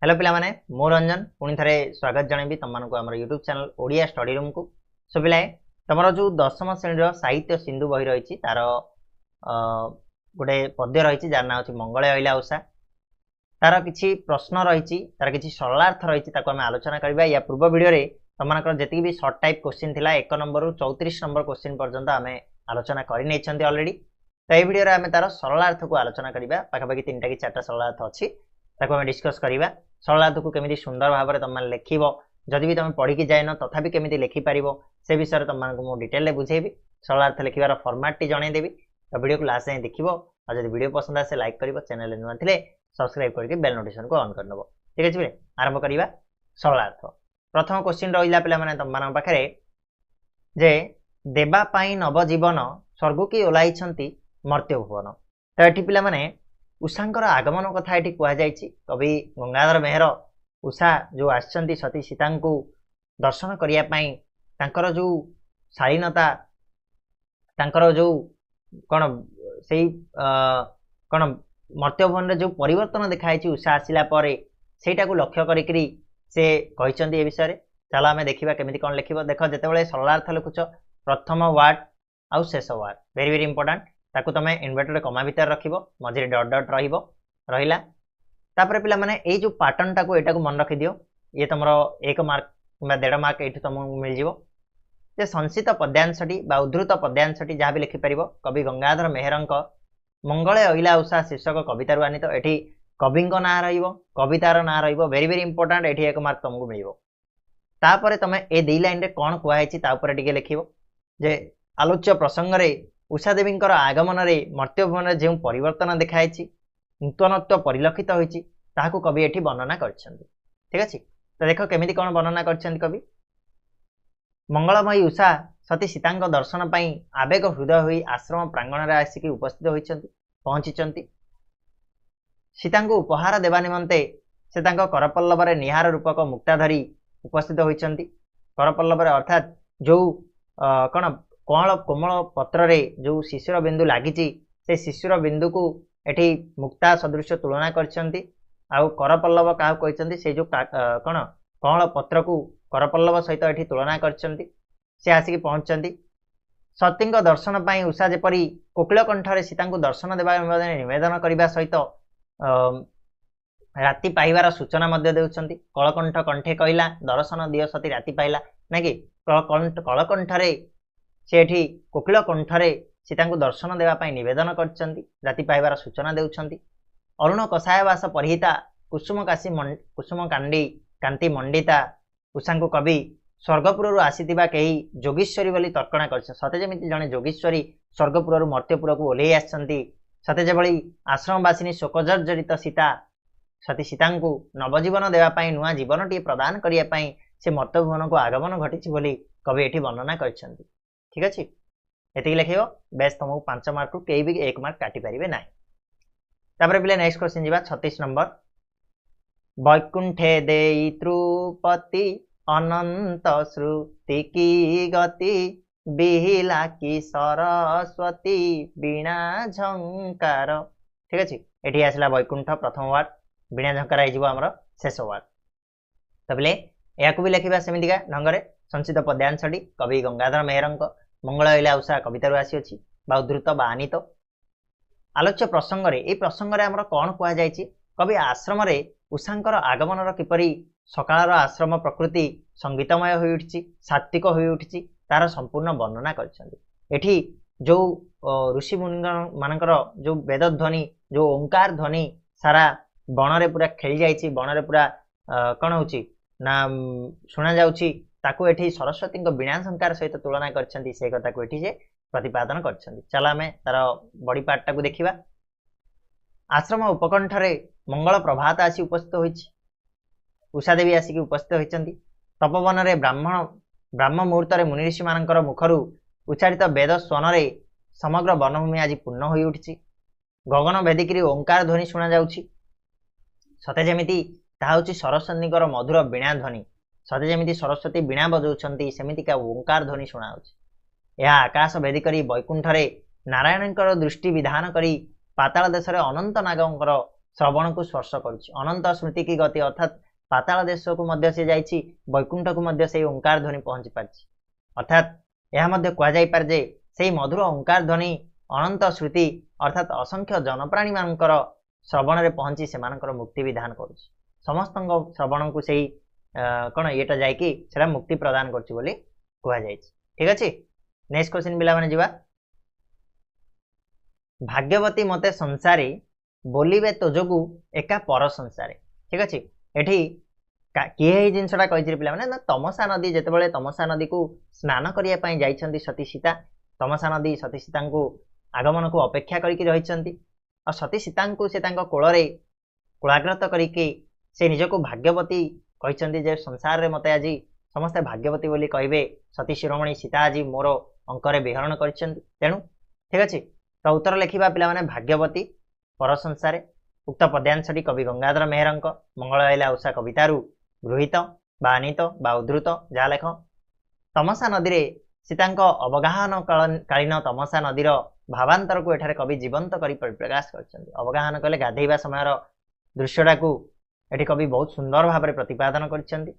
Hello पिला माने मो रंजन पुणी थे स्वागत जनइबी तुम आम YouTube channel Odia study room को सो पिलाए तुम जो दशम श्रेणी साहित्य सिंधु बही रही तार गोटे पद्य रही जार ना हूँ मंगले अइला उषा तार किसी प्रश्न रही तार किसी सरलार्थ रही आम आलोचना करवा या पूर्व वीडियो तुम जी भी सर्ट टाइप क्वेश्चन थिला 1 नंबर 34 नंबर क्वेश्चन पर्यंत आम आलोचना कर ऑलरेडी तो ये वीडियो आम तार सरलार्थ को आलोचना करवा पाखापाखि 3टा कि 4टा सरलार्थ अच्छी ताको आम डिस्कस करवा सरलार्थ को केमी सुंदर भाव में तुम लिख जदि भी तुम पढ़ी जाइन तथापि केमी लिखिपार से विषय तुमको डिटेल बुझेबी सरलार्थ लिखार फर्माट टी जनईदेवी तो वीडियो को लास्ट जाए देखो और जब वीडियो पसंद आसे लाइक कर चैनल नुआ थे सब्सक्राइब करके बेल नोटिफिकेशन को ऑन करनब ठीक अच्छे आरंभ करवा सरलार्थ प्रथम क्वेश्चन रहा पे तुम पाखे जे देवाई नवजीवन स्वर्ग की ओह्ल मर्त्य भुवन तो ये पिला उषांकर आगमन कथा ये कहुई कवि गंगाधर मेहर उषा जो आसती सती सीता को दर्शन करने जो शालीनता जो कौन से कौन मर्त्यभुवन जो परिवर्तन देखाई उषा आसला सेटा को लक्ष्य करी से कहते ये विषय चलो आम देखा केमी कौन लिख देख जिते सरलार्थ लिखुच प्रथम वार्ड आउ शेष वार्ड वेरी वेरी इंपोर्टाट ताकू तुम इन्वर्टेड कमा भितर रख मझे डट डट रहा तापर पिला माने ये जो पैटर्न टाको एटा को मन रखी दियो ये तुम 1 मार्क कि 1.5 मार्क ये तुमको मिल जे संसित पद्यांशटी उद्धृत पद्यांशटी जहाँ भी लिखिपर कवि गंगाधर मेहरंक मंगले अइला उषा शीर्षक कवितार आनी तो ये कवि ना रवितार ना रेरी वेरी इंपोर्टाट ये 1 मार्क तुमको मिल तापर तुम ये 2 लाइन रे कौन कहुई टे लिख जे आलोच्य प्रसंग रे उषा देवी आगमन में मर्त्यभुवन जो परिवर्तन देखाई नूतनत्व परिलक्षित होती कवि ये वर्णना कर ठीक अच्छे तो देख केमी कौन वर्णना कर कवि मंगलमयी उषा सती सीता दर्शन पर आवेग हृदय हो आश्रम प्रांगण में आसिक उपस्थित होती पहुंची सीता को उपहार देवा निमंते से करपल्लव निहार रूपक मुक्ता धरी उपस्थित होती करपल्लव अर्थात जो कौन कौल कोमल पत्र रे जो शिशुर बिंदु लगी से शिशुर बिंदु को एठी मुक्ता सदृश तुलना करपल्लव क्या कहते से जो कौन कौल पत्र को करपल्लव सहित ये तुलना से आसिक पहुंचती सती दर्शन पर उषा जेपरी कोकिल कंठरे सीता को दर्शन देवा निवेदन करने सहित राति पाइबार सूचना देउछंती कलकंठ कंठे कहला दर्शन दियो सती राति पाइला ना कि कलकंठरे से कोकिल कंठरे सीता को दर्शन देवाई नवेदन करती पाइबार सूचना देउछंती अरुण कषायवास परिहिता कुसुम कांडी कांति मंडिता उषा को कवि स्वर्गपुर आसीथिबा कही जोगीश्वरी बोली तर्कणा कर सते जमी जड़े जोगीश्वरी स्वर्गपुर मर्त्यपुर को ओह्लई आसती सते जभली आश्रमवासिनी शोकजर्जरित सीता सती सीता को नवजीवन देवाई नुआ जीवन टी प्रदान करने से मर्त्यभुवन को आगमन घटी बोली कवि ये वर्णना कर ठीक अच्छे ये लिख बेस तुमको 5 मार्क को कई भी 1 मार्क काटी पारे ना तापर पे नेक्स्ट क्वेश्चन जा 36 नंबर वैकुंठे देई त्रुपति अनंत श्रुति की गति बिहिला की सरस्वती बीणा झंकार ठीक अच्छे ये आसला वैकुंठ प्रथम वार्ड बीणा झंकार होमर शेष वार्ड तो पे या भी लिखा सेमिका ढंग से संचित पद्यांशटी कवि गंगाधर मेहरंक मंगल अइला उषा कवितार आसी उद्धृत आनीत आलोच्य प्रसंग ये प्रसंग में आमर कौन कहुई कवि आश्रम उषांकर आगमन किपरि सकाळ आश्रम प्रकृति संगीतमय हो उठी सात्विक हो उठी तार संपूर्ण वर्णना कर जो ऋषि मुनि मानकर जो वेद ध्वनि जो ओंकार ध्वनि सारा बण रे पूरा खेली जाइए बण रे पूरा कौन हो शुणा जाउछि ताकू एठी सरस्वती बीणा झंकार सहित तुलना करछंती से कथा को एठी जे प्रतिपादन करछंती चला आमे तार बॉडी पार्ट टाकू देखिबा आश्रम उपकंठरे मंगल प्रभात आसी उपस्थित होइछि उषा देवी आसिक उपस्थित होइछंती तपोवन रे ब्राह्म मुहूर्त रे मुनि ऋषि मानकर मुखरु उच्चारित वेद स्वन रे समग्र वनभूमि आज पूर्ण होई उठिछि गगन भेदिकरी ओंकार ध्वनि शुणा जाउछि सते जेमिति ताहा होछि सरस्वतींकर मधुर बीणा ध्वनि सते जमी सरस्वती बीणा बजाउछंती सेमितिका ओंकार ध्वनि शुणाउछि यह आकाश भेदी करी वैकुंठरे नारायणकर दृष्टि विधान करी पाताल देश अनंत नागंकर श्रवण को स्पर्श करुच्ची अनंत स्मृति की गति अर्थात पाताल देश को मध्य से जाइछि वैकुंठ को मध्य से ओंकार ध्वनि पहुंची पारछि अर्थात यह मध्य कह जाई पार जे से मधुर ओंकार ध्वनि अनंत श्रुति अर्थात असंख्य जनप्राणी मानकर श्रवण रे पहुंची से मानकर मुक्ति विधान करुच्ची समस्त श्रवण को सही कौन ये जाकि सेटा मुक्ति प्रदान करछि बोली कह जाइछि ठीक अछि नेक्स्ट क्वेश्चन पिला माने जिबा भाग्यवती मते संसारी बोलिबे तो जोगु एका पर संसारे ठीक अछि एठी किए ही जिनसटा कहिछि पिला माने ना तमसा नदी जेतेबेले तमसा नदी को स्नान करिया पई जाइछन्ती सती सीता तमसा नदी सती सीता को आगमन को अपेक्षा करिकि रहिछन्ती आ सती सीता को से तांको कोळरे कुलाग्रत करिकि से निजको भाग्यवती कहिछन्ती जे संसार रे मते आजी समस्त भाग्यवती बोली कहबे सती शिरोमणि सीता आजी मोर अंकरे विहरण करिछन्ती तेनु ठीक अछि तो उत्तर लिखिबा पिला माने भाग्यवती पर संसारे उक्त पद्यांशटी कवि गंगाधर मेहरंक मंगल आइला उषा कवितारू गृहीत बा अनीत बा उद्धृत जा लेख तमसा नदी रे सीतांक अवगाहन कालीन तमसा नदीर भावांतर को एठारे कवि जीवंत करी प्रकाश करछन्ती अवगाहन कले गाधेइबा समयर दृश्यटा को एठी कवि बहुत सुंदर भाव में प्रतिपादन करछन्ती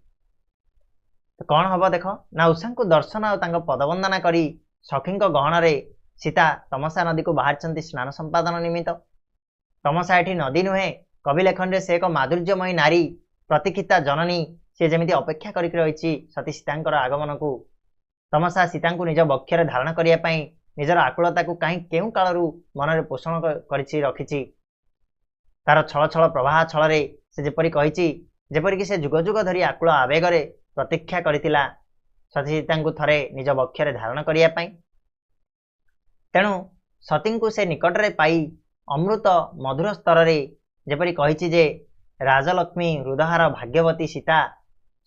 तो कौन हम देख ना उषा को दर्शन और पदवंदना करी सखी गहन रे सीता तमसा नदी को बाहर स्नान संपादन निमित्त तमसा एठी नदी नुहे कवि लेखन रे से एक माधुर्यमयी नारी प्रतीक्षिता जननी से जमी अपेक्षा करके रही सती सीता आगमन को तमसा सीता को निज बक्षर धारण करने निजर आकुलता को कहीं केउ कालू मन में पोषण करी रखी तार छल छल प्रवाह छल से जेपरी कही जेपरिक से जुग जुग धरी आकुल आवेगे प्रतीक्षा करथिला सती सीता को थरे निज बक्षर धारण करने तेणु सती को से निकट रे पाई अमृत मधुर स्तर रे जेपरी कही जे राजलक्ष्मी हृदहार भाग्यवती सीता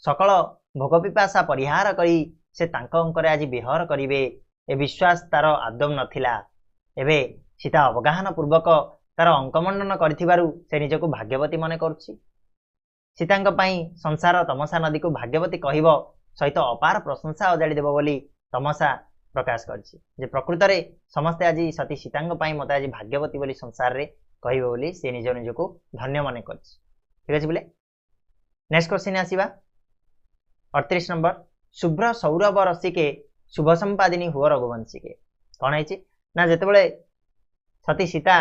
सकल भोगपिपाशा परिहार करी से तांको अंकरे आज विहार करिवे ए विश्वास तार आदम नथिला एबे सीता अवगाहन पूर्वक तार अंकमंडन करिथिबारु से निजको भाग्यवती मने करुछि सीतांक पई संसार तमसा नदी को भाग्यवती कहिबो सहित अपार प्रशंसा अजाड़ी देबो बोली तमसा प्रकाश करछि जे प्रकृत रे समस्त आज सती सीतांक पई मते आज भाग्यवती बोली संसार रे कहिबो बोली से निज निजको धन्य मने करछि ठीक अछि बोले नेक्स्ट क्वेश्चन आसीबा 38 नंबर शुभ्र सौरभ रसिके शुभ संपादिनी हुआ रघुवंशी के कौन है ना जितेबले सती सीता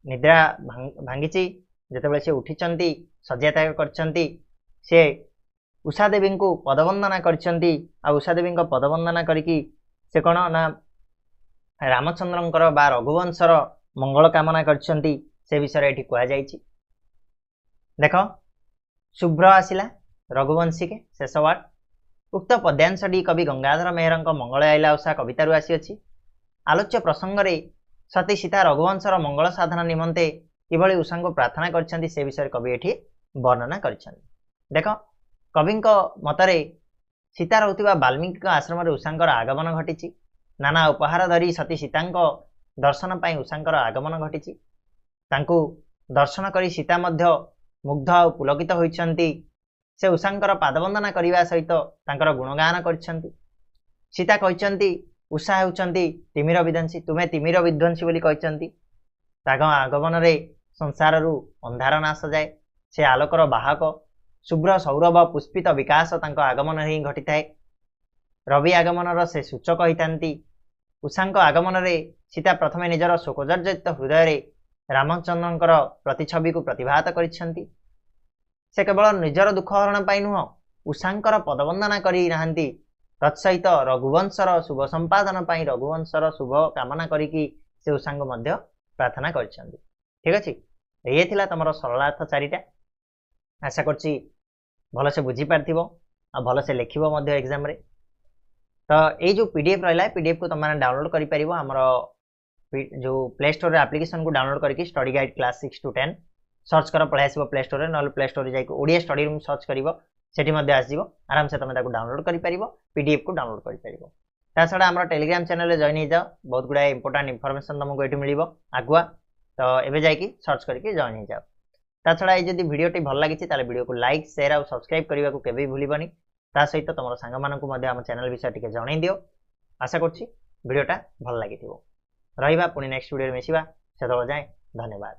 निद्रा भांगी जितेबले से उठी शଯ୍या त्याग करछंती से उषा देवी को पदवंदना करछंती आ उषा देवी को पदवंदना करिकी से कौन ना रामचंद्रंकर बा रघुवंशर मंगल कामना करछंती से विषय एठी कहा जायछि देख शुभ्र आसिला रघुवंशी के शेष वार्ड उक्त पद्यांशटी कवि गंगाधर मेहरंक मंगल आइला उषा कवितारू आसी आलोच्य प्रसंग रे सती सीता रघुवंशर मंगल साधन निमंते किभଳି उषा को प्रार्थना करछंती से विषय कवि एठी वर्णना करछंती देख कवि मतरे सीता रहउतिबा वाल्मीकि आश्रम रे उषांकर आगमन घटिछि नाना उपहार धरी सती सीतांक दर्शन पाई उषांकर आगमन घटिछि तांकु दर्शन करी सीता मध्य मुग्ध और पुलकित होइछंती से उषांकर पादवंदना करने सहित तांकर गुणगान करछंती सीता कहते उषा होउछंती तिमिर विध्वंसी तुम्हें तिमिर विध्वंसी बोली कहछंती ताग आगमन रे संसार रु अंधार नाश जाए से आलोकर बाहक शुभ्र सौरभ पुष्पित विकास तांको आगमन ही घटी थाए रवि आगमन से सूचक होइतांती उषांक आगमन रे सीता प्रथमे निजर शोकजर्जरित हृदय रे रामचंद्रंकर प्रतिछवि को प्रतिभात करिछंती से केवल निजर दुख हरण पाई नुह उषांकर पदवंदना करी नाहंती तत्सहित रघुवंशर शुभ संपादन पाई रघुवंशर शुभ कामना करिकी से उषांक मध्य प्रार्थना करछंती ठीक अछि ये थिला तमरो सरलार्थ चारिटा आशा करछि भल से बुझी पारथिबो आ भल से लिखिबो मध्य एग्जाम रे तो ये जो पीडीएफ रहला पीडीएफ को तुम डाउनलोड करि परिबो हमरो जो प्ले स्टोर रे एप्लीकेशन को डाउनलोड करके study guide class 6 to 10 search कर पढ़ाई आसो प्ले स्टोर ना प्ले स्टोर जाए ओडिया स्टडी रूम सर्च कर आसो आराम से तुम डाउनलोड कर पीडीएफ को डाउनलोड कर छड़ा आम टेलीग्राम चैनल जॉइन हो जाओ बहुत गुड़ा इंपोर्टाट इनफॉरमेशन तुमको ये मिल आगुआ तो ये जाकि सर्च करके जॉइन हो जाओ ता छड़ा ये जब वीडियोटी भल लगी वीडियो को लाइक शेयर और सब्सक्राइब करने को केबे भूलबनी ता सहित तुम सांग मानक आम चैनल विषय टिके जणाई दियो आशा करछि वीडियोटा भल लगी रहिबा पुणी नेक्स्ट वीडियो मिसिबा से जाए धन्यवाद।